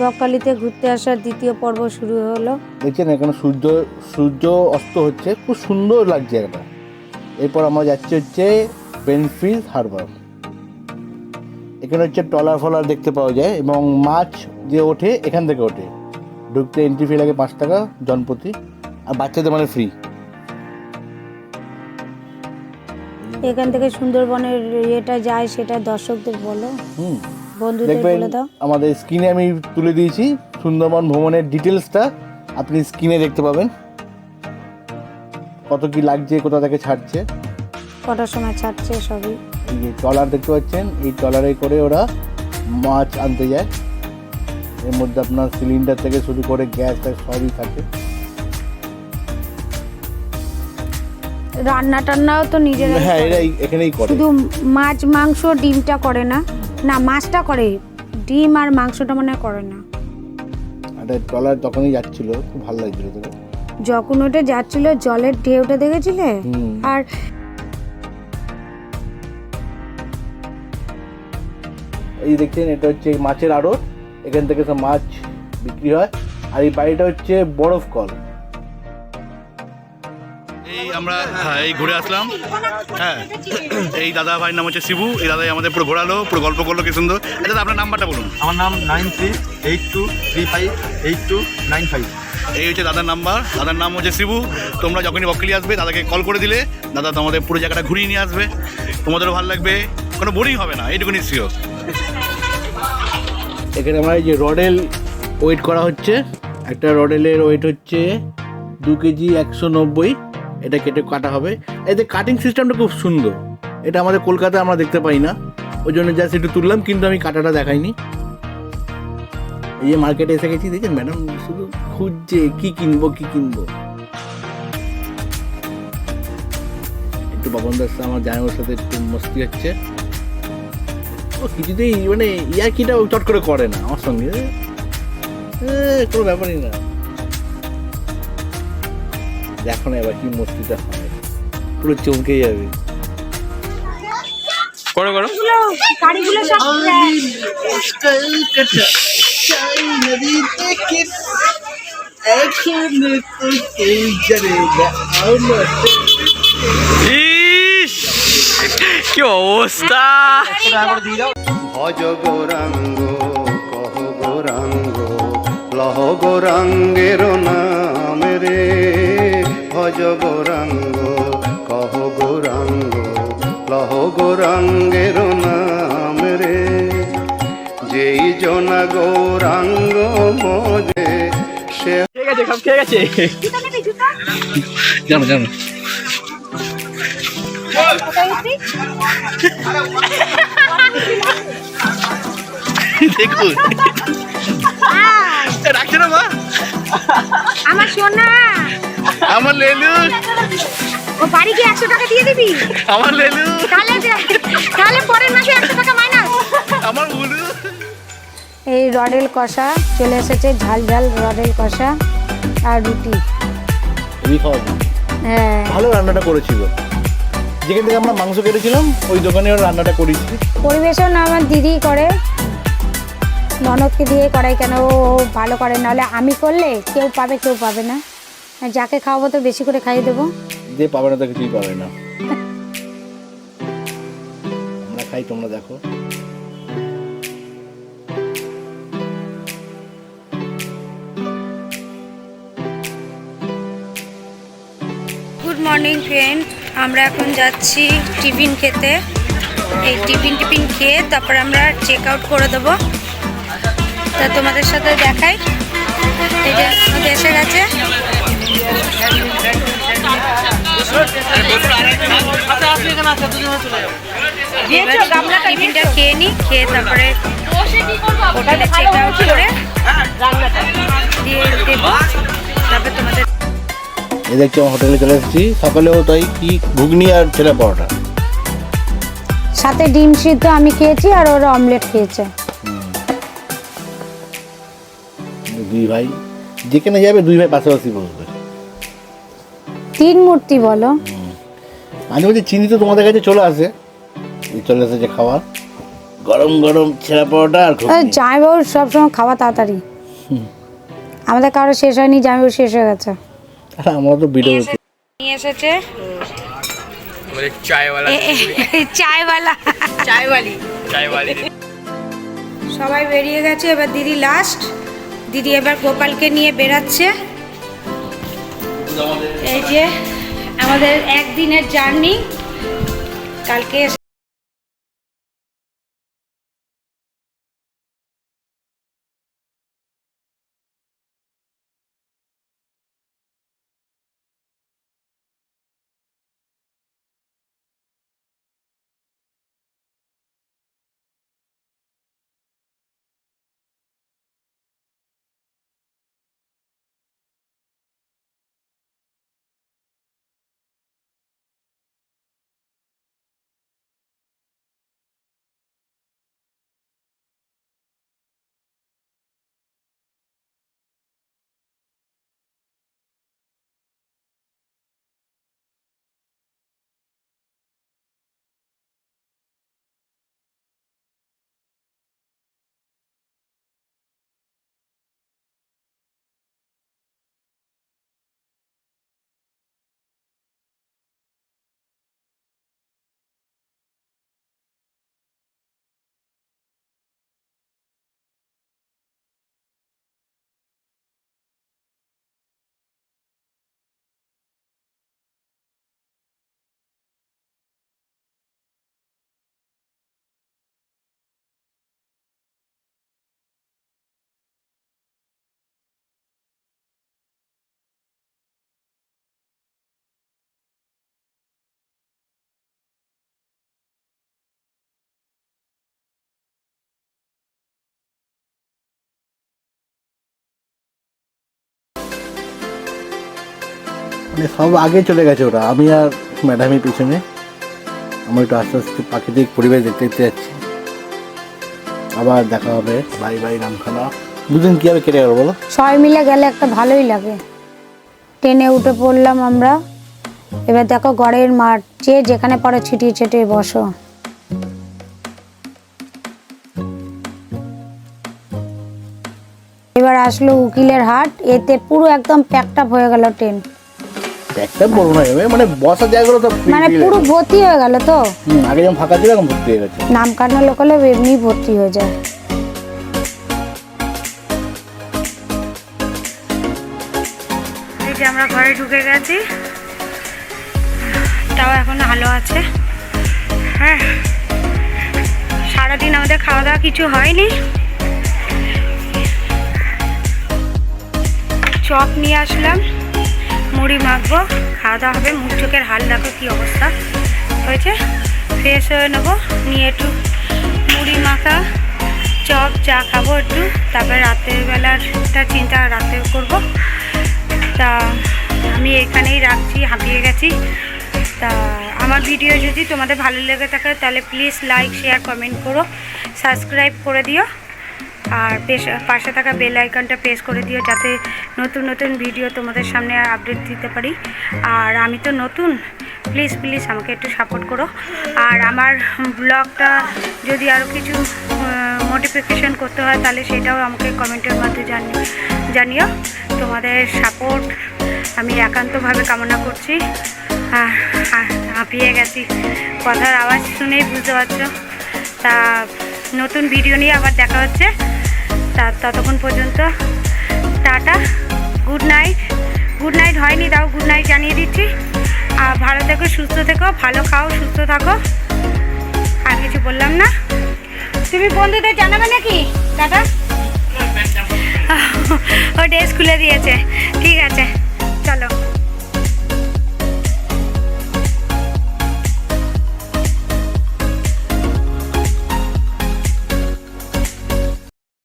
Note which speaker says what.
Speaker 1: বকখালিতে ঘুরতে আসার দ্বিতীয় পর্ব শুরু হলো।
Speaker 2: দেখছেন এখানে সূর্য অস্ত হচ্ছে, খুব সুন্দর লাগছে একটা। এরপর আমরা যাচ্ছি হচ্ছে বেনফ্রিজ হারবার। এখানে হচ্ছে ট্রলার ফলার দেখতে পাওয়া যায় এবং মাছ যে ওঠে এখান থেকে ওঠে। ঢুকতে এন্ট্রি ফি লাগে 5 টাকা জনপ্রতি, আর বাচ্চাদের মানে ফ্রি।
Speaker 1: এখান থেকে সুন্দরবনের ইয়েটা যায়, সেটা দর্শকদের বলো, বন্ধুদের বলে দাও।
Speaker 2: আমাদের স্ক্রিনে আমি তুলে দিয়েছি সুন্দরবন ভ্রমণের ডিটেলসটা, আপনি স্ক্রিনে দেখতে পাবেন কত কি লাগছে, কোথা থেকে ছাড়ছে,
Speaker 1: কটার সময় ছাড়ছে সবই।
Speaker 2: এই যে ট্রলার দেখতে পাচ্ছেন, এই ট্রলারে করে ওরা মাছ আনতে যায়। এর মধ্যে আপনার সিলিন্ডার থেকে শুরু করে গ্যাস সবই থাকে।
Speaker 1: রান্না টান্নাও তো নিজেরা,
Speaker 2: হ্যাঁ এরা এখানেই করে।
Speaker 1: শুধু মাছ মাংস ডিমটা করে না, না মাছটা করে, ডিম আর মাংসটা মনে হয় করে না।
Speaker 2: একটা ট্রলার তখনই যাচ্ছিল, খুব ভালো লাগছিল তোকে
Speaker 1: যখন ওটা যাচ্ছিল জলের ঢেউটা দেখেছিলে? আর
Speaker 2: এই দেখছেন এটা হচ্ছে মাছের আড়ত, এখান থেকে সব মাছ বিক্রি হয়। আর এই বাড়িটা হচ্ছে বরফ কল।
Speaker 3: এই আমরা এই ঘুরে আসলাম। হ্যাঁ, এই দাদা ভাইয়ের নাম হচ্ছে শিবু। এই দাদাই আমাদের পুরো ঘোরালো, পুরো গল্প করলো, কি সুন্দর। দাদা আপনার নাম্বারটা বলুন।
Speaker 4: আমার নাম 9382358295।
Speaker 3: এই হচ্ছে দাদার নাম্বার। দাদার নাম হচ্ছে শিবু। তোমরা যখনই বকখালি আসবে দাদাকে কল করে দিলে দাদা তোমাদের পুরো জায়গাটা ঘুরিয়ে নিয়ে আসবে, তোমাদেরও ভালো লাগবে, কোনো বোরিং হবে না, এইটুকু নিশ্চয়।
Speaker 2: এখানে আমার এই যে রডেল ওয়েট করা হচ্ছে। একটা রডেলের ওয়েট হচ্ছে 2 কেজি 190। এটা কেটে কাটা হবে। এতে কাটিং সিস্টেমটা খুব সুন্দর, এটা আমাদের কলকাতায় আমরা দেখতে পাই না, ওই জন্য জাস্ট একটু তুললাম, কিন্তু আমি কাটাটা দেখাইনি। এই যে মার্কেটে এসে গেছি, দেখছেন ম্যাডাম শুধু খুঁজছে কি কিনবো কি কিনবো। একটু বাবনদার সাথে আমার জামাইয়ের সাথে একটু মস্তি হচ্ছে। ও কিছুতেই মানে ইয়ার্কিটা চট করে করে না আমার সঙ্গে, কোনো ব্যাপারই না। দেখো না এবার কি মস্তিটা হয়, পুরো চমকে যাবে।
Speaker 3: করো করো।
Speaker 1: গাড়িগুলো সব
Speaker 3: কি অবস্থা!
Speaker 5: ভজ গৌরাঙ্গ কহ গৌরাঙ্গ লহ গৌরাঙ্গের নাম রে। ভজ গৌরাঙ্গ কহ গৌরাঙ্গ লহ গৌরাঙ্গের নাম রে। যেই জনা গৌরাঙ্গ মজে সে
Speaker 2: জানো জানো
Speaker 3: দেখুন রাখছে না মা,
Speaker 1: আমার সোনা,
Speaker 3: আমার লেলু,
Speaker 1: ও বাড়ি গিয়ে 100 টাকা দিয়ে দিবি,
Speaker 3: আমার লেলু,
Speaker 1: তাহলে পরের মাসে 100 টাকা মাইনাস।
Speaker 3: আমার বুলু।
Speaker 1: এই রডেল কষা চলে এসেছে, ঝাল ঝাল রডেল কষা আর রুটি।
Speaker 2: এই খাওয়া যায়।
Speaker 1: হ্যাঁ,
Speaker 2: ভালো রান্নাটা করেছিল, যেখান থেকে আমরা মাংস কেটেছিলাম ওই দোকানে ওরা রান্নাটা করেছি।
Speaker 1: পরিবেশন আমার দিদি করে, ননদকে দিয়ে করাই কেন, ও ভালো করে, নাহলে আমি করলে কেউ পাবে কেউ পাবে না। যাকে খাওয়াবো তো বেশি করে খাইয়ে দেবো।
Speaker 2: যে পাবে না তো কিছুই পাবে না। আমরা খাই, তোমরা দেখো।
Speaker 1: গুড মর্নিং ফ্রেন্ড, আমরা এখন যাচ্ছি টিফিন খেতে। এই টিফিন খেয়ে তারপর আমরা চেক আউট করে দেবো। তা তোমাদের সাথে দেখাই, এই যে আমাদের এসে গেছে। টিফিনটা খেয়ে নিই, খেয়ে তারপরে হোটেলে চেক আউট করে দিয়ে দেবো। তারপর তোমাদের
Speaker 2: এই দেখছি আমার হোটেলে চলে এসেছি। সকালেও তাই কি ঘুগনি আর ছেলে পরোটা,
Speaker 1: সাথে ডিম সিদ্ধ আমি খেয়েছি আর ওরা অমলেট খেয়েছে।
Speaker 2: দুই ভাই যেখানে যাবে দুই ভাই পাশাপাশি বসবে।
Speaker 1: 3 মূর্তি বলো।
Speaker 2: আমি বলছি চিনি তো তোমাদের কাছে চলে আসে, চলে এসেছে খাওয়া, গরম গরম ছেঁড়া পরোটা আর ঘুগনি।
Speaker 1: জামাইবাবুর সবসময় খাওয়া তাড়াতাড়ি। আমাদের কারো শেষ হয়নি, জামিও শেষ হয়ে গেছে।
Speaker 2: আর আমরা তো ভিডিও
Speaker 1: নিয়ে এসেছে
Speaker 4: চায়ওয়ালা
Speaker 1: চায়ওয়ালি। সবাই বেরিয়ে গেছে, এবার দিদি লাস্ট। দিদি এবার গোপালকে নিয়ে বেরাচ্ছে। এই যে আমাদের একদিনের জার্নি। কালকে
Speaker 2: মানে সব আগে চলে গেছে ওরা, আমি আর ম্যাডামের পিছনে। আমি একটু আস্তে আস্তে প্রাকৃতিক পরিবেশ দেখতে দেখতে যাচ্ছি। আবার দেখা হবে। Bye bye Namkhana. দুদিন কীভাবে কেটে গেল বলো?
Speaker 1: সবাই মিলে গেলে একটা ভালোই লাগে। ট্রেনে উঠে পড়লাম আমরা। এবার দেখো ঘরের মাঠ, যে যেখানে পারো ছিটিয়ে ছিটিয়ে বসো। এবার আসলো উকিলের হাট। এতে পুরো একদম প্যাকড আপ হয়ে গেল ট্রেন।
Speaker 2: একটা বলবো না, মানে বসার জায়গাগুলো তো
Speaker 1: মানে পুরো ভর্তি হয়ে গেল তো।
Speaker 2: আগে যেমন ফাঁকা ছিল এখন ভর্তি হয়ে গেছে।
Speaker 1: নাম কাটা লোক হলে এমনি ভর্তি হয়ে যায়। এই যে আমরা ঘরে ঢুকে গেছি, তাও এখন আলো আছে। হ্যাঁ, সারাদিন আমাদের খাওয়া দাওয়া কিছু হয়নি। চপ নিয়ে আসলাম, মুড়ি মাখবো, খাওয়া দাওয়া হবে। মুখ চোখের হাল দেখো কি অবস্থা হয়েছে। ফ্রেশ হয়ে নেবো, নিয়ে একটু মুড়ি মাখা চপ চা খাবো একটু। তারপরে রাতের বেলাটা চিন্তা রাতে করব। তা আমি এখানেই রাখছি, হাঁপিয়ে গেছি। তা আমার ভিডিও যদি তোমাদের ভালো লেগে থাকে তাহলে প্লিজ লাইক শেয়ার কমেন্ট করো, সাবস্ক্রাইব করে দিও। আর পাশে থাকা বেল আইকনটা প্রেস করে দিও, যাতে নতুন নতুন ভিডিও তোমাদের সামনে আপডেট দিতে পারি। আর আমি তো নতুন, প্লিজ প্লিজ আমাকে একটু সাপোর্ট করো। আর আমার ব্লগটা যদি আরও কিছু মোটিফিকেশন করতে হয় তাহলে সেটাও আমাকে কমেন্টের মাধ্যমে জানিও। তোমাদের সাপোর্ট আমি একান্তভাবে কামনা করছি। হাঁপিয়ে গেছি, কথার আওয়াজ শুনেই বুঝতে পারছো। তা নতুন ভিডিও নিয়ে আবার দেখা হচ্ছে। তা ততক্ষণ পর্যন্ত tata, good night. Good night হয়নি, তাও গুড নাইট জানিয়ে দিচ্ছি। আর ভালো থেকো, সুস্থ থেকো, ভালো খাও, সুস্থ থাকো। আর কিছু বললাম না। তুমি বন্ধুদের জানাবে নাকি দাদা? ও ড্রেস খুলে দিয়েছে, ঠিক আছে চলো।